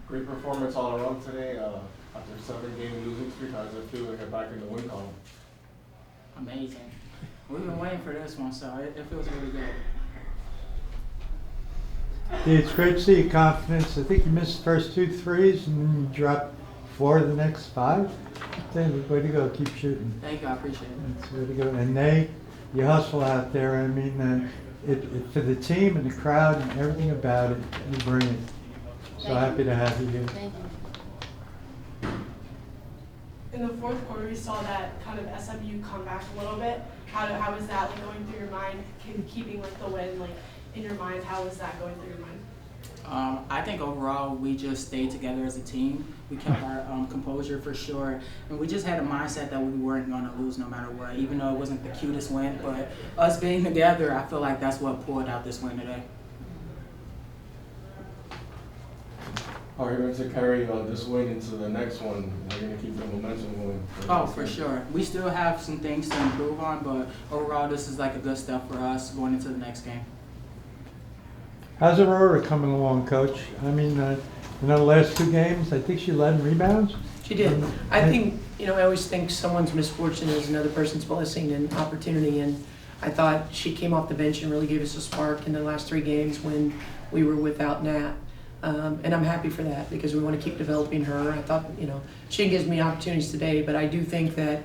Great performance all around today. After 7-game losing streak, how does it feel to get back in the win column? Amazing. We've been waiting for this one, so it feels really good. Yeah, it's great to see your confidence. I think you missed the first 2 threes and then you dropped 4 of the next 5. Way to go, keep shooting. Thank you, I appreciate it. That's way to go. And you hustle out there. I mean, for the team and the crowd and everything about it, you bring it. So happy to have you here. Thank you. In the fourth quarter, we saw that kind of SMU come back a little bit. How was that like going through your mind, keeping like the win like in your mind? How was that going through your mind? I think overall we just stayed together as a team. We kept our composure for sure, and we just had a mindset that we weren't going to lose no matter what. Even though it wasn't the cutest win, but us being together, I feel like that's what pulled out this win today. How are you going to carry this win into the next one? Are you going to keep the momentum going? Oh, for sure. We still have some things to improve on, but overall this is like a good step for us going into the next game. How's Aurora coming along, Coach? I mean, in the last 2 games, I think she led in rebounds. She did. I think, I always think someone's misfortune is another person's blessing and opportunity, and I thought she came off the bench and really gave us a spark in the last 3 games when we were without Nat. And I'm happy for that because we want to keep developing her. I thought, she gives me opportunities today, but I do think that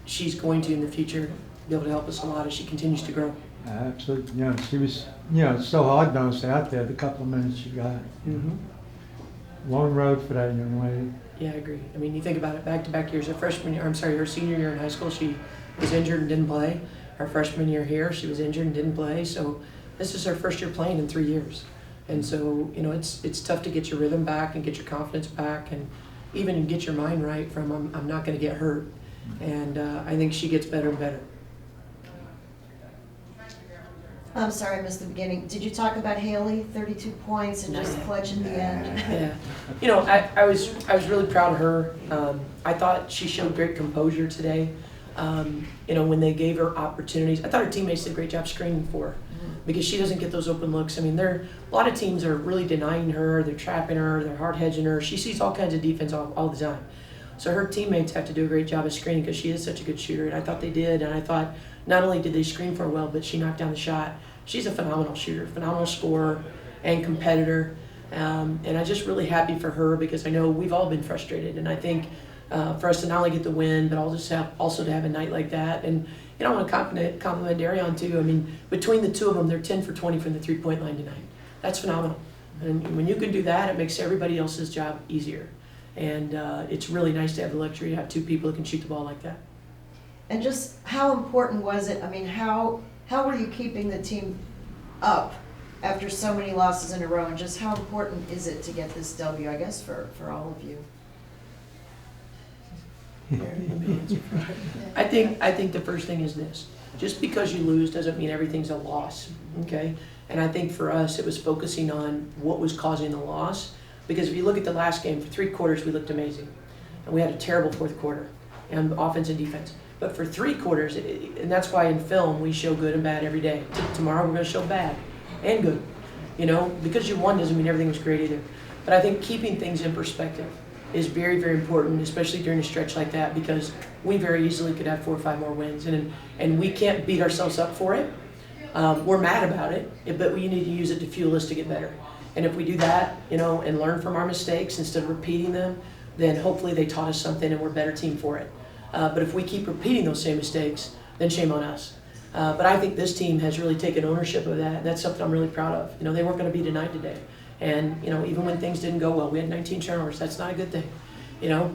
she's going to in the future be able to help us a lot as she continues to grow. Absolutely. She was, it's so hard-nosed out there, the couple of minutes she got. Mm-hmm. Long road for that young lady. Yeah, I agree. I mean, you think about it, back-to-back years. Her senior year in high school, she was injured and didn't play. Her freshman year here, she was injured and didn't play. So this is her first year playing in 3 years. And so, it's tough to get your rhythm back and get your confidence back and even get your mind right from I'm not going to get hurt. And I think she gets better and better. I'm sorry I missed the beginning. Did you talk about Haley, 32 points and just clutch in the end? Yeah. I was really proud of her. I thought she showed great composure today. When they gave her opportunities, I thought her teammates did a great job screening for her because she doesn't get those open looks. I mean, a lot of teams are really denying her, they're trapping her, they're hard hedging her. She sees all kinds of defense all the time. So her teammates have to do a great job of screening because she is such a good shooter, and I thought they did. And I thought not only did they screen for her well, but she knocked down the shot. She's a phenomenal shooter, phenomenal scorer, and competitor. And I'm just really happy for her because I know we've all been frustrated. And I think for us to not only get the win, but also to have a night like that. And I want to compliment Darrione too. I mean, between the two of them, they're 10 for 20 from the three-point line tonight. That's phenomenal. And when you can do that, it makes everybody else's job easier. And it's really nice to have the luxury to have 2 people that can shoot the ball like that. And just how important was it? I mean, how were you keeping the team up after so many losses in a row? And just how important is it to get this W, I guess, for all of you? I think the first thing is this. Just because you lose doesn't mean everything's a loss, okay? And I think for us, it was focusing on what was causing the loss. Because if you look at the last game, for 3 quarters, we looked amazing. And we had a terrible fourth quarter, and offense and defense. But for 3 quarters, and that's why in film, we show good and bad every day. Tomorrow, we're going to show bad and good. Because you won doesn't mean everything was great either. But I think keeping things in perspective is very, very important, especially during a stretch like that, because we very easily could have 4 or 5 more wins. And we can't beat ourselves up for it. We're mad about it, but we need to use it to fuel us to get better. And if we do that, and learn from our mistakes instead of repeating them, then hopefully they taught us something and we're a better team for it. But if we keep repeating those same mistakes, then shame on us. But I think this team has really taken ownership of that, and that's something I'm really proud of. They weren't going to be denied today. And, even when things didn't go well, we had 19 turnovers. That's not a good thing,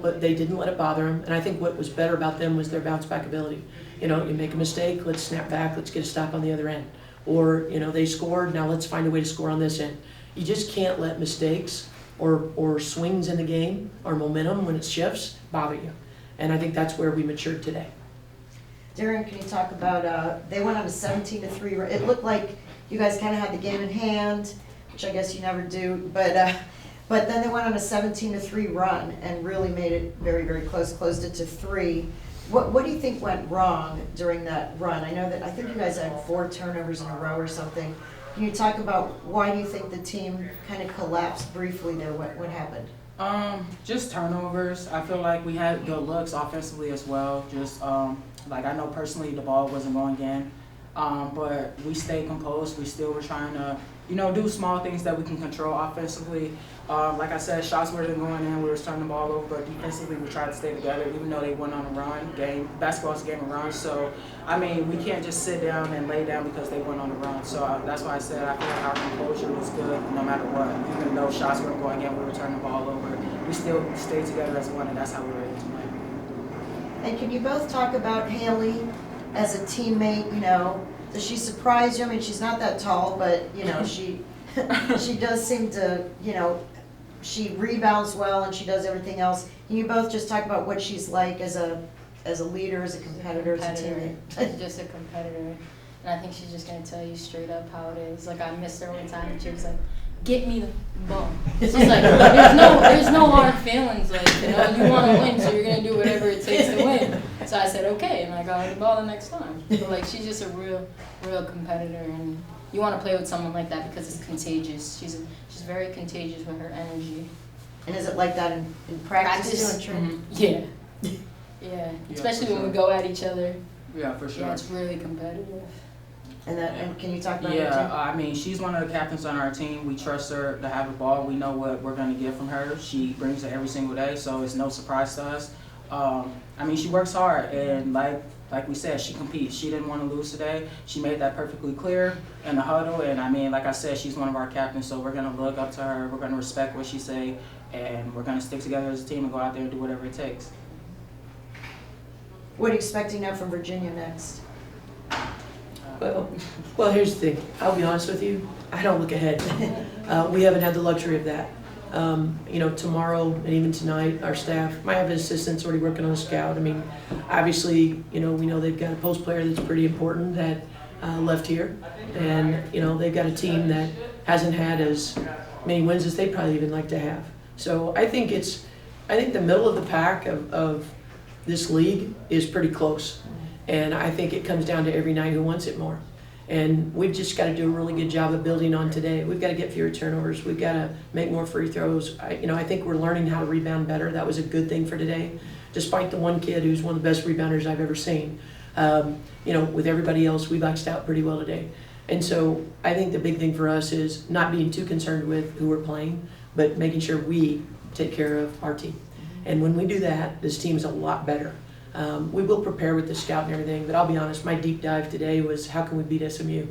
but they didn't let it bother them. And I think what was better about them was their bounce back ability. You make a mistake, let's snap back, let's get a stop on the other end. Or, they scored, now let's find a way to score on this end. You just can't let mistakes or swings in the game or momentum when it shifts bother you. And I think that's where we matured today. Darrione, can you talk about, they went on a 17-3, it looked like you guys kind of had the game in hand, which I guess you never do, but then they went on a 17-3 run and really made it very, very close, closed it to 3. What do you think went wrong during that run? I think you guys had 4 turnovers in a row or something. Can you talk about why do you think the team kind of collapsed briefly there? What happened? Just turnovers. I feel like we had good looks offensively as well. Just like I know personally the ball wasn't going in, but we stayed composed. We still were trying to, do small things that we can control offensively. Like I said, shots weren't going in. We were turning the ball over, but defensively we tried to stay together, even though they went on a run. Basketball's a game of runs, so I mean we can't just sit down and lay down because they went on a run. So that's why I said I feel like our composure was good no matter what. Even though shots weren't going in, we were turning the ball over. We still stayed together as one, and that's how we were able to win. And can you both talk about Haley as a teammate? Does she surprise you? I mean, she's not that tall, but she she does seem to she rebounds well and she does everything else. Can you both just talk about what she's like as a leader, as a competitor, as a teammate? She's just a competitor, and I think she's just gonna tell you straight up how it is. Like I missed her one time, and she was like, "Get me the ball." It's just like there's no hard feelings. Like you want to win, so you're gonna do whatever it takes to win. So I said okay, and I got her the ball the next time. But like she's just a real competitor, and you want to play with someone like that because it's contagious. She's very contagious with her energy. And is it like that in practice too, and training? Mm-hmm. Yeah, especially when we go at each other. Yeah, for sure. Yeah, it's really competitive. And can you talk about her Yeah, too? I mean, she's one of the captains on our team. We trust her to have the ball. We know what we're going to get from her. She brings it every single day, so it's no surprise to us. I mean, she works hard, and like we said, she competes. She didn't want to lose today. She made that perfectly clear in the huddle, and I mean, like I said, she's one of our captains, so we're going to look up to her. We're going to respect what she say, and we're going to stick together as a team and go out there and do whatever it takes. What are you expecting now from Virginia next? Well, here's the thing. I'll be honest with you. I don't look ahead. We haven't had the luxury of that. Tomorrow and even tonight, our staff might have assistants already working on a scout. I mean, obviously, we know they've got a post player that's pretty important that left here, and they've got a team that hasn't had as many wins as they'd probably even like to have. So I think the middle of the pack of this league is pretty close. And I think it comes down to every night who wants it more. And we've just got to do a really good job of building on today. We've got to get fewer turnovers. We've got to make more free throws. I think we're learning how to rebound better. That was a good thing for today, despite the one kid who's one of the best rebounders I've ever seen. With everybody else, we boxed out pretty well today. And so I think the big thing for us is not being too concerned with who we're playing, but making sure we take care of our team. And when we do that, this team's a lot better. We will prepare with the scout and everything, but I'll be honest, my deep dive today was how can we beat SMU?